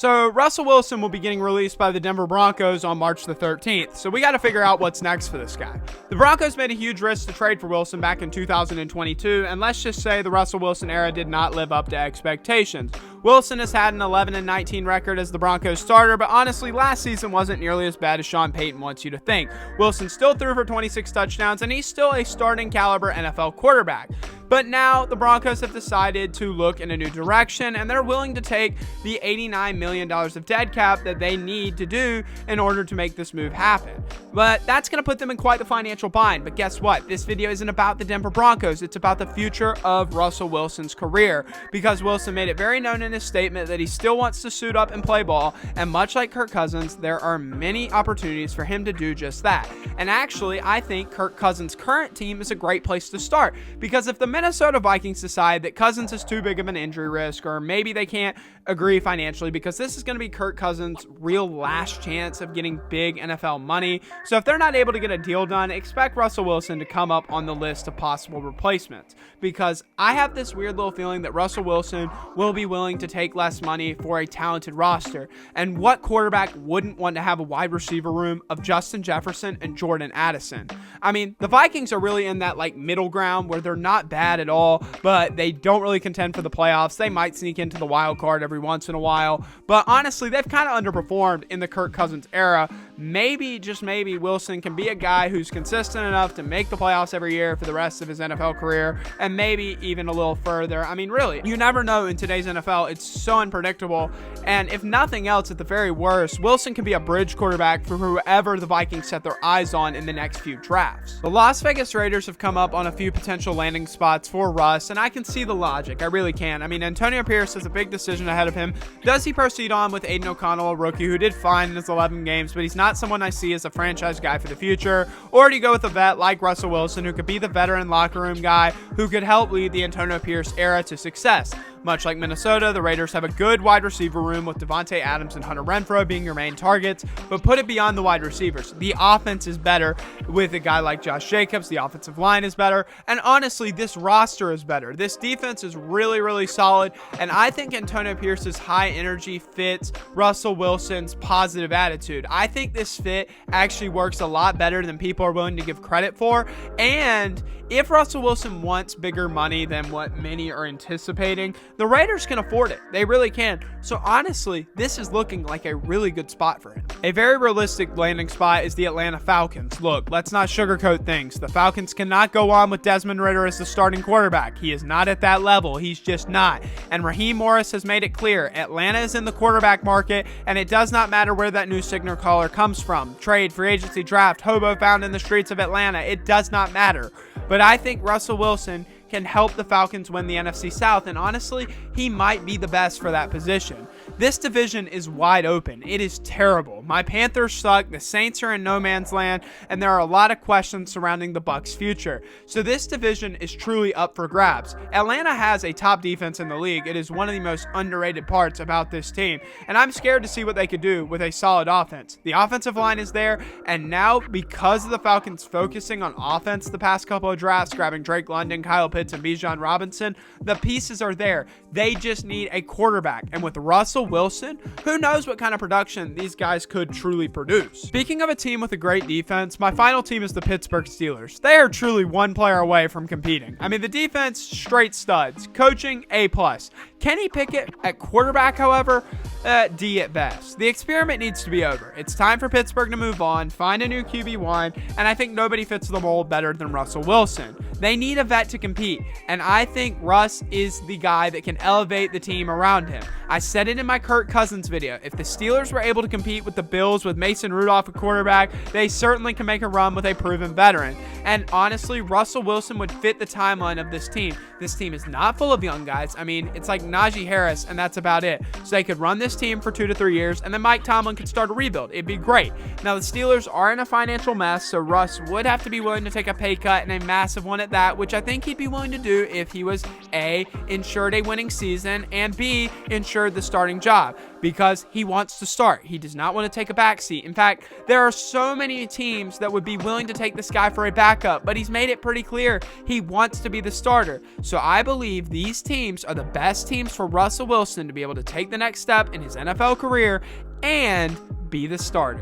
So Russell Wilson will be getting released by the Denver Broncos on March the 13th, so we got to figure out what's next for this guy. The Broncos made a huge risk to trade for Wilson back in 2022, and let's just say the Russell Wilson era did not live up to expectations. Wilson has had an 11-19 record as the Broncos starter, but honestly, last season wasn't nearly as bad as Sean Payton wants you to think. Wilson still threw for 26 touchdowns, and he's still a starting caliber NFL quarterback. But now the Broncos have decided to look in a new direction, and they're willing to take the $89 million of dead cap that they need to do in order to make this move happen. But that's going to put them in quite the financial bind. But guess what? This video isn't about the Denver Broncos. It's about the future of Russell Wilson's career, because Wilson made it very known in his statement that he still wants to suit up and play ball, and much like Kirk Cousins, there are many opportunities for him to do just that. And actually, I think Kirk Cousins' current team is a great place to start, because if the Minnesota Vikings decide that Cousins is too big of an injury risk, or maybe they can't agree financially, because this is going to be Kirk Cousins' real last chance of getting big NFL money. So if they're not able to get a deal done, expect Russell Wilson to come up on the list of possible replacements, because I have this weird little feeling that Russell Wilson will be willing to take less money for a talented roster. And what quarterback wouldn't want to have a wide receiver room of Justin Jefferson and Jordan Addison? I mean, the Vikings are really in that middle ground where they're not bad at all, but they don't really contend for the playoffs. They might sneak into the wild card every once in a while, but honestly, they've kind of underperformed in the Kirk Cousins era. Maybe, just maybe, Wilson can be a guy who's consistent enough to make the playoffs every year for the rest of his NFL career, and maybe even a little further. I mean, really, you never know in today's NFL. It's so unpredictable, and if nothing else, at the very worst, Wilson can be a bridge quarterback for whoever the Vikings set their eyes on in the next few drafts. The Las Vegas Raiders have come up on a few potential landing spots for Russ, and I can see the logic. I really can. I mean, Antonio Pierce has a big decision ahead of him. Does he proceed on with Aiden O'Connell, a rookie who did fine in his 11 games, but he's not someone I see as a franchise guy for the future? Or do you go with a vet like Russell Wilson, who could be the veteran locker room guy who could help lead the Antonio Pierce era to success? Much like Minnesota, the Raiders have a good wide receiver room with Devontae Adams and Hunter Renfrow being your main targets, but put it beyond the wide receivers. The offense is better with a guy like Josh Jacobs. The offensive line is better, and honestly, this roster is better. This defense is really, really solid, and I think Antonio Pierce's high energy fits Russell Wilson's positive attitude. I think this fit actually works a lot better than people are willing to give credit for, and if Russell Wilson wants bigger money than what many are anticipating, the Raiders can afford it. They really can. So honestly, this is looking like a really good spot for him. A very realistic landing spot is the Atlanta Falcons. Look, let's not sugarcoat things. The Falcons cannot go on with Desmond Ridder as the starting quarterback. He is not at that level. He's just not. And Raheem Morris has made it clear Atlanta is in the quarterback market, and it does not matter where that new signal caller comes from. Trade, free agency, draft, hobo found in the streets of Atlanta. It does not matter. But I think Russell Wilson can help the Falcons win the NFC South, and honestly, he might be the best for that position. This division is wide open. It is terrible. My Panthers suck, the Saints are in no man's land, and there are a lot of questions surrounding the Bucs' future. So this division is truly up for grabs. Atlanta has a top defense in the league. It is one of the most underrated parts about this team, and I'm scared to see what they could do with a solid offense. The offensive line is there, and now because of the Falcons focusing on offense the past couple of drafts, grabbing Drake London, Kyle Pitts, and Bijan Robinson, the pieces are there. They just need a quarterback, and with Russell Wilson, who knows what kind of production these guys could truly produce. Speaking of a team with a great defense, my final team is the Pittsburgh Steelers. They are truly one player away from competing. I mean, the defense, straight studs. Coaching, A+. Kenny Pickett at quarterback, however, D at best. The experiment needs to be over. It's time for Pittsburgh to move on, find a new QB1, and I think nobody fits the mold better than Russell Wilson. They need a vet to compete, and I think Russ is the guy that can elevate the team around him. I said it in my Kirk Cousins video. If the Steelers were able to compete with the Bills with Mason Rudolph at quarterback, they certainly can make a run with a proven veteran. And honestly, Russell Wilson would fit the timeline of this team. This team is not full of young guys. I mean, it's like Najee Harris, and that's about it. So they could run this team for 2 to 3 years, and then Mike Tomlin could start a rebuild. It'd be great. Now, the Steelers are in a financial mess, so Russ would have to be willing to take a pay cut, and a massive one at that, which I think he'd be willing to do if he was A, ensured a winning season, and B, ensured the starting job, because he wants to start. He does not want to take a backseat. In fact, there are so many teams that would be willing to take this guy for a backup backup, but he's made it pretty clear he wants to be the starter. So I believe these teams are the best teams for Russell Wilson to be able to take the next step in his NFL career and be the starter.